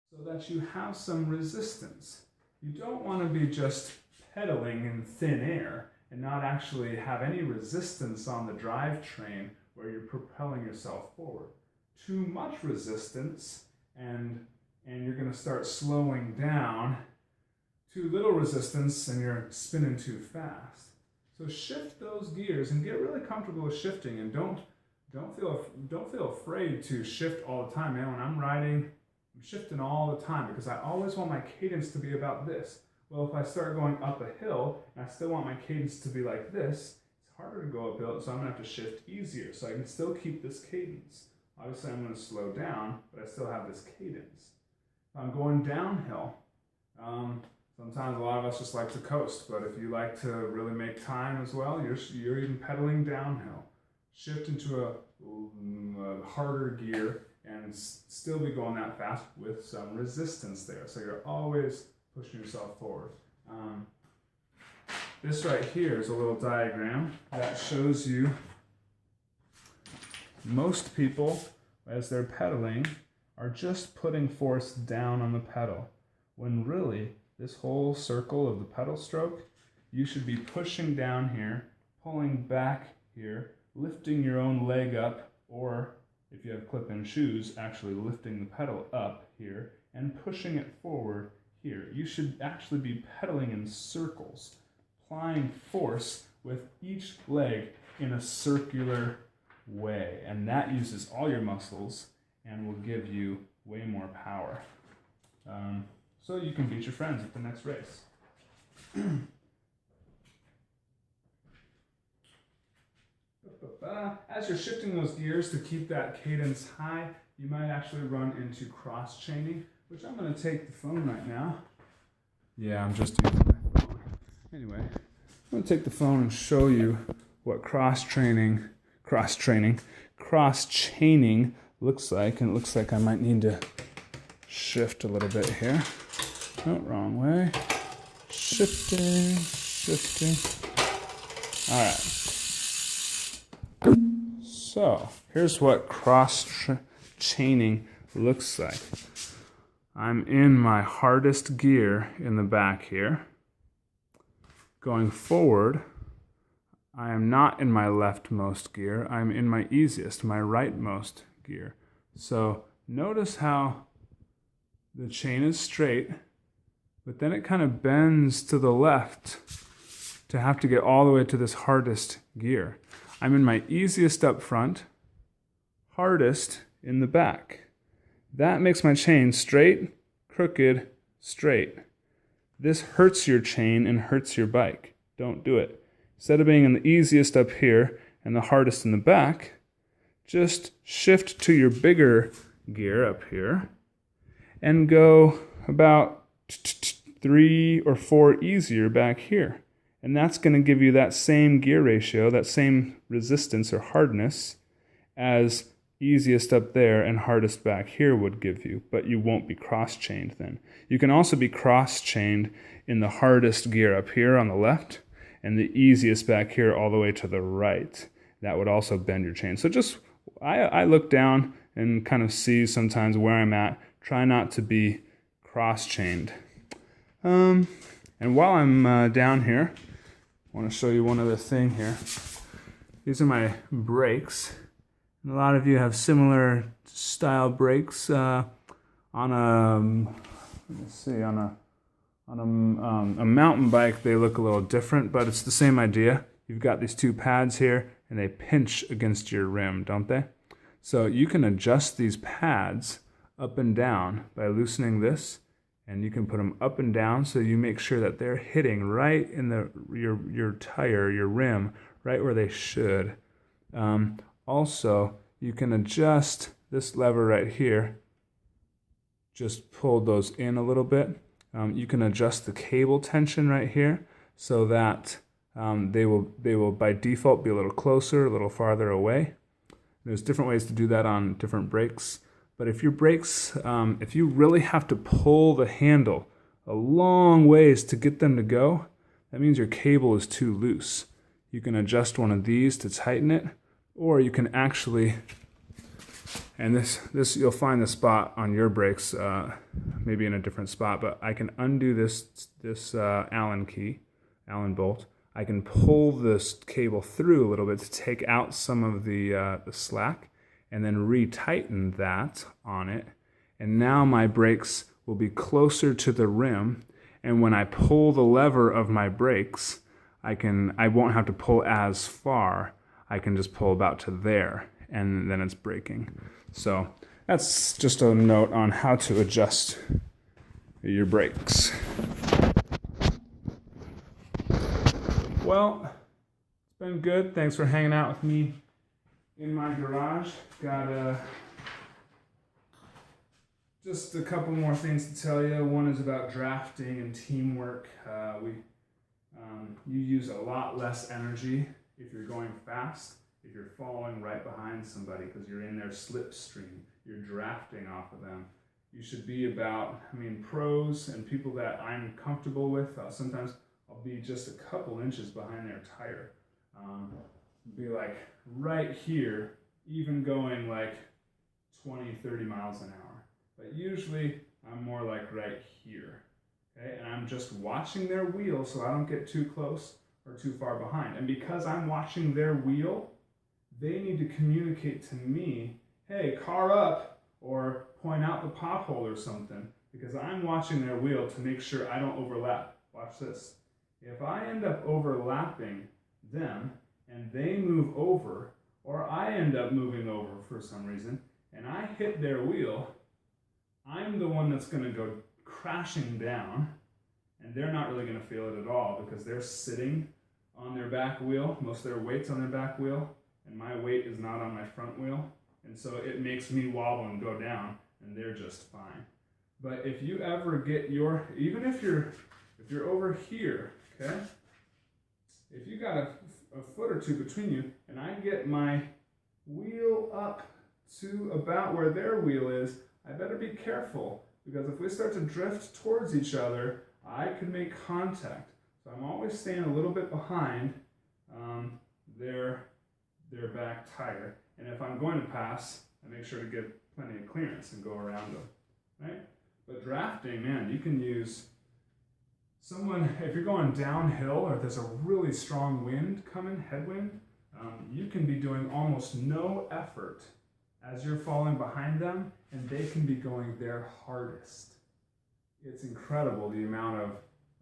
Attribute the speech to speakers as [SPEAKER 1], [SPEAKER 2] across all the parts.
[SPEAKER 1] so that you have some resistance. You don't want to be just pedaling in thin air and not actually have any resistance on the drivetrain where you're propelling yourself forward. Too much resistance and you're going to start slowing down. Too little resistance and you're spinning too fast. So shift those gears and get really comfortable with shifting, and don't feel afraid to shift all the time, man. When I'm riding, I'm shifting all the time because I always want my cadence to be about this. Well, if I start going up a hill and I still want my cadence to be like this, it's harder to go uphill, so I'm gonna have to shift easier so I can still keep this cadence. Obviously, I'm gonna slow down, but I still have this cadence. If I'm going downhill, sometimes a lot of us just like to coast, but if you like to really make time as well, you're even pedaling downhill. Shift into a harder gear and still be going that fast with some resistance there. So you're always pushing yourself forward. This right here is a little diagram that shows you most people, as they're pedaling, are just putting force down on the pedal, when really this whole circle of the pedal stroke, you should be pushing down here, pulling back here, lifting your own leg up, or if you have clip-in shoes, actually lifting the pedal up here and pushing it forward here. You should actually be pedaling in circles, applying force with each leg in a circular way, and that uses all your muscles and will give you way more power. So you can beat your friends at the next race. As you're shifting those gears to keep that cadence high, you might actually run into cross-chaining, which I'm going to take the phone right now. Yeah, I'm just using my phone. Anyway, I'm going to take the phone and show you what cross-chaining looks like. And it looks like I might need to shift a little bit here. Oh, wrong way. Shifting. All right. So here's what cross-chaining looks like. I'm in my hardest gear in the back here. Going forward, I am not in my leftmost gear. I'm in my easiest, my rightmost gear. So notice how the chain is straight, but then it kind of bends to the left to have to get all the way to this hardest gear. I'm in my easiest up front, hardest in the back. That makes my chain straight, crooked, straight. This hurts your chain and hurts your bike. Don't do it. Instead of being in the easiest up here and the hardest in the back, just shift to your bigger gear up here and go about 3 or 4 easier back here. And that's going to give you that same gear ratio, that same resistance or hardness as easiest up there and hardest back here would give you, but you won't be cross-chained then. You can also be cross-chained in the hardest gear up here on the left and the easiest back here all the way to the right. That would also bend your chain. So just, I look down and kind of see sometimes where I'm at. Try not to be cross-chained. And while I'm down here, I want to show you one other thing here. These are my brakes. And a lot of you have similar style brakes on a mountain bike. They look a little different, but it's the same idea. You've got these 2 pads here, and they pinch against your rim, don't they? So you can adjust these pads up and down by loosening this, and you can put them up and down so you make sure that they're hitting right in your tire, your rim, right where they should. Also, you can adjust this lever right here. Just pull those in a little bit. You can adjust the cable tension right here so that they will by default be a little closer, a little farther away. There's different ways to do that on different brakes. But if your brakes, if you really have to pull the handle a long ways to get them to go, that means your cable is too loose. You can adjust one of these to tighten it, or you can actually And this you'll find the spot on your brakes, maybe in a different spot, but I can undo this Allen bolt. I can pull this cable through a little bit to take out some of the slack, and then retighten that on it. And now my brakes will be closer to the rim, and when I pull the lever of my brakes, I won't have to pull as far. I can just pull about to there, and then it's braking. So that's just a note on how to adjust your brakes. Well, it's been good. Thanks for hanging out with me in my garage. Got just a couple more things to tell you. One is about drafting and teamwork. You use a lot less energy if you're going fast, if you're following right behind somebody, because you're in their slipstream. You're drafting off of them. You should be about, pros and people that I'm comfortable with. Sometimes I'll be just a couple inches behind their tire. Be like right here, even going like 20, 30 miles an hour. But usually I'm more like right here. Okay? And I'm just watching their wheel so I don't get too close or too far behind. And because I'm watching their wheel, they need to communicate to me, hey, car up, or point out the pothole or something, because I'm watching their wheel to make sure I don't overlap. Watch this. If I end up overlapping them and they move over, or I end up moving over for some reason, and I hit their wheel, I'm the one that's going to go crashing down, and they're not really going to feel it at all because they're sitting on their back wheel. Most of their weight's on their back wheel, and my weight is not on my front wheel, and so it makes me wobble and go down, and they're just fine. But if you ever get even if you're over here, okay, if you got a foot or two between you, and I get my wheel up to about where their wheel is, I better be careful, because if we start to drift towards each other, I could make contact. So I'm always staying a little bit behind their back tire. And if I'm going to pass, I make sure to get plenty of clearance and go around them, right? But drafting, man, you can use someone, if you're going downhill or there's a really strong wind coming, headwind, you can be doing almost no effort as you're falling behind them, and they can be going their hardest. It's incredible the amount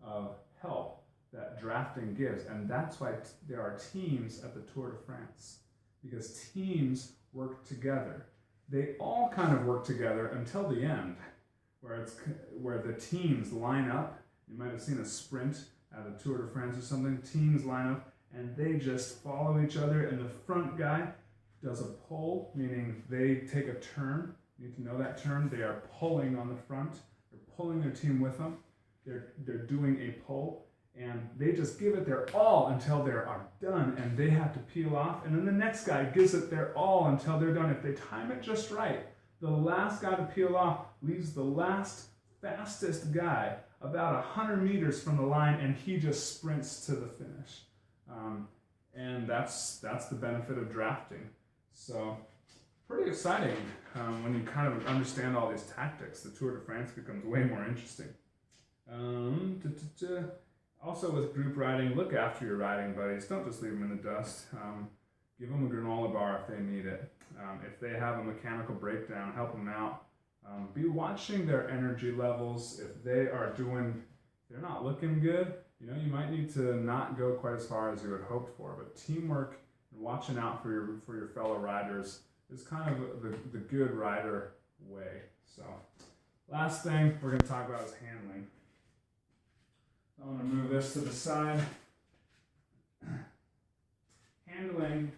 [SPEAKER 1] of help that drafting gives, and that's why there are teams at the Tour de France, because teams work together. They all kind of work together until the end, where the teams line up. You might have seen a sprint at the Tour de France or something. Teams line up and they just follow each other, and the front guy does a pull, meaning they take a turn. You need to know that term. They are pulling on the front. They're pulling their team with them. They're doing a pull, and they just give it their all until they are done, and they have to peel off, and then the next guy gives it their all until they're done. If they time it just right, the last guy to peel off leaves the last fastest guy about 100 meters from the line, and he just sprints to the finish. And that's the benefit of drafting. So pretty exciting when you kind of understand all these tactics. The Tour de France becomes way more interesting. Also with group riding, look after your riding buddies. Don't just leave them in the dust. Give them a granola bar if they need it. If they have a mechanical breakdown, help them out. Be watching their energy levels. If they're not looking good, you might need to not go quite as far as you had hoped for. But teamwork and watching out for your fellow riders is kind of the good rider way. So, last thing we're going to talk about is handling. I'm going to move this to the side. Handling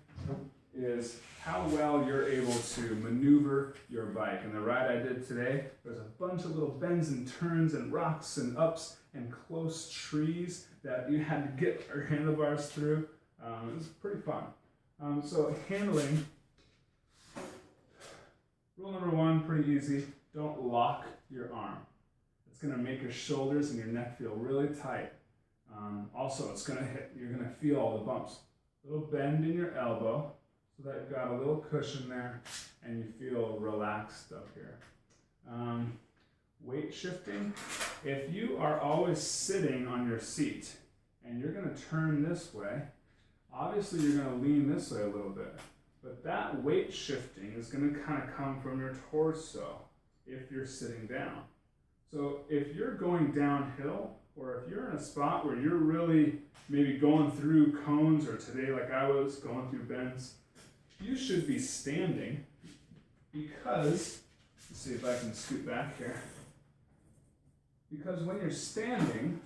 [SPEAKER 1] is how well you're able to maneuver your bike. And the ride I did today, there's a bunch of little bends and turns and rocks and ups and close trees that you had to get your handlebars through. It was pretty fun. So handling, rule number one, pretty easy. Don't lock your arm. It's going to make your shoulders and your neck feel really tight. Also, you're going to feel all the bumps. Little bend in your elbow. so that you've got a little cushion there and you feel relaxed up here. Weight shifting, if you are always sitting on your seat and you're going to turn this way, obviously you're going to lean this way a little bit, but that weight shifting is going to kind of come from your torso if you're sitting down. So if you're going downhill, or if you're in a spot where you're really maybe going through cones, or today like I was going through bends, you should be standing, because, let's see if I can scoot back here, because when you're standing,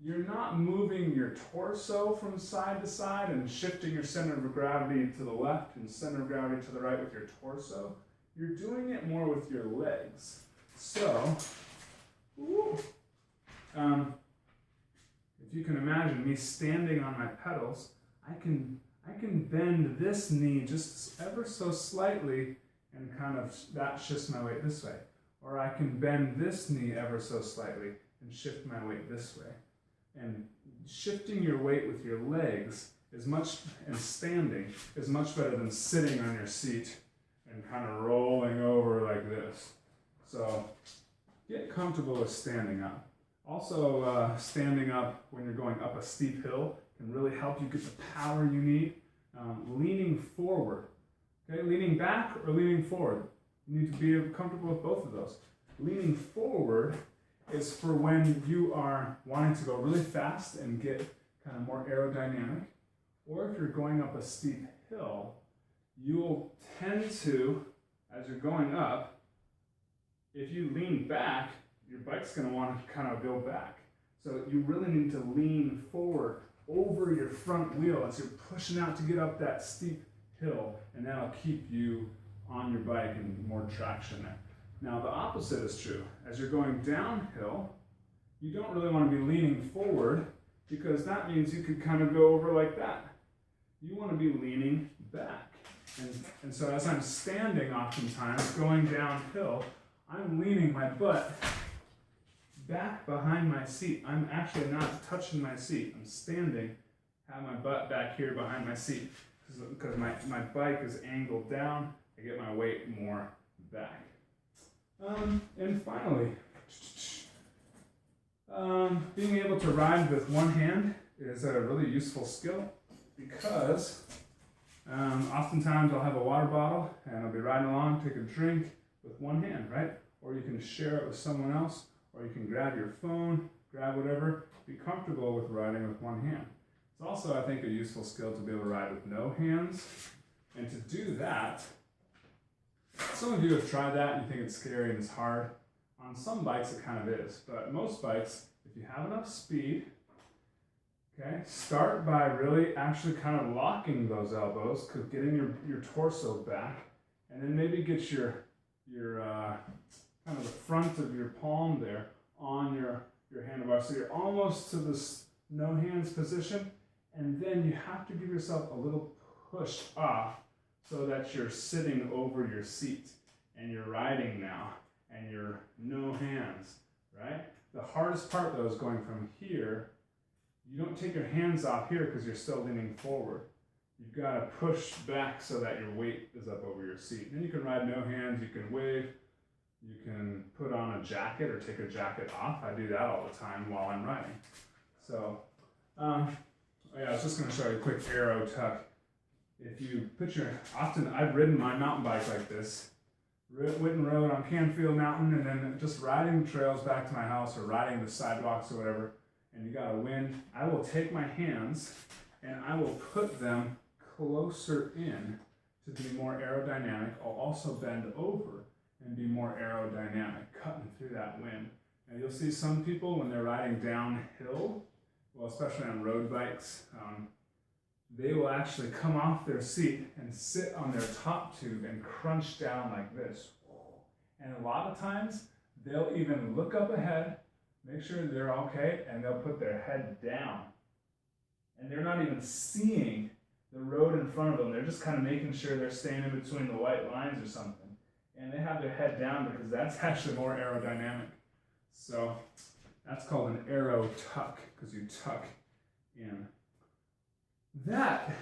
[SPEAKER 1] you're not moving your torso from side to side and shifting your center of gravity to the left and center of gravity to the right with your torso. You're doing it more with your legs. So, if you can imagine me standing on my pedals, I can bend this knee just ever so slightly and kind of that shifts my weight this way. Or I can bend this knee ever so slightly and shift my weight this way. And shifting your weight with your legs and standing is much better than sitting on your seat and kind of rolling over like this. So get comfortable with standing up. Also, standing up when you're going up a steep hill can really help you get the power you need. Leaning forward, okay? Leaning back or leaning forward. You need to be comfortable with both of those. Leaning forward is for when you are wanting to go really fast and get kind of more aerodynamic, or if you're going up a steep hill, you'll tend to, as you're going up, if you lean back, your bike's going to want to kind of go back. So you really need to lean forward over your front wheel as you're pushing out to get up that steep hill, and that'll keep you on your bike and more traction there. Now the opposite is true. As you're going downhill, you don't really want to be leaning forward, because that means you could kind of go over like that. You want to be leaning back. And so as I'm standing oftentimes going downhill, I'm leaning my butt back behind my seat. I'm actually not touching my seat. I'm standing, have my butt back here behind my seat, because my bike is angled down. I get my weight more back. And finally, being able to ride with one hand is a really useful skill, because oftentimes I'll have a water bottle and I'll be riding along, take a drink with one hand, right? Or you can share it with someone else, or you can grab your phone, grab whatever. Be comfortable with riding with one hand. It's also, I think, a useful skill to be able to ride with no hands. And to do that, some of you have tried that and you think it's scary and it's hard. On some bikes it kind of is, but most bikes, if you have enough speed, okay, start by really actually kind of locking those elbows, getting your torso back, and then maybe get your kind of the front of your palm there on your handlebar. So you're almost to this no hands position, and then you have to give yourself a little push off so that you're sitting over your seat and you're riding now and you're no hands, right? The hardest part though is going from here. You don't take your hands off here because you're still leaning forward. You've got to push back so that your weight is up over your seat. Then you can ride no hands, you can wave, you can put on a jacket or take a jacket off. I do that all the time while I'm riding. So, yeah, I was just going to show you a quick aero tuck. If you often I've ridden my mountain bike like this, Witten Road on Canfield Mountain, and then just riding trails back to my house or riding the sidewalks or whatever, and you got a wind, I will take my hands and I will put them closer in to be more aerodynamic. I'll also bend over and be more aerodynamic, cutting through that wind. And you'll see some people when they're riding downhill, well, especially on road bikes, they will actually come off their seat and sit on their top tube and crunch down like this. And a lot of times, they'll even look up ahead, make sure they're okay, and they'll put their head down. And they're not even seeing the road in front of them. They're just kind of making sure they're staying in between the white lines or something. And they have their head down because that's actually more aerodynamic. So that's called an aero tuck, because you tuck in. That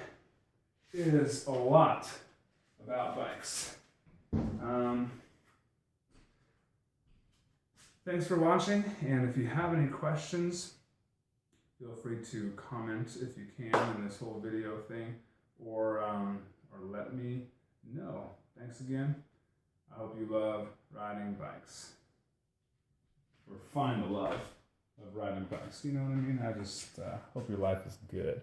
[SPEAKER 1] is a lot about bikes. Thanks for watching, and if you have any questions, feel free to comment if you can in this whole video thing, or let me know. Thanks again. I hope you love riding bikes, or find the love of riding bikes. You know what I mean? I just hope your life is good.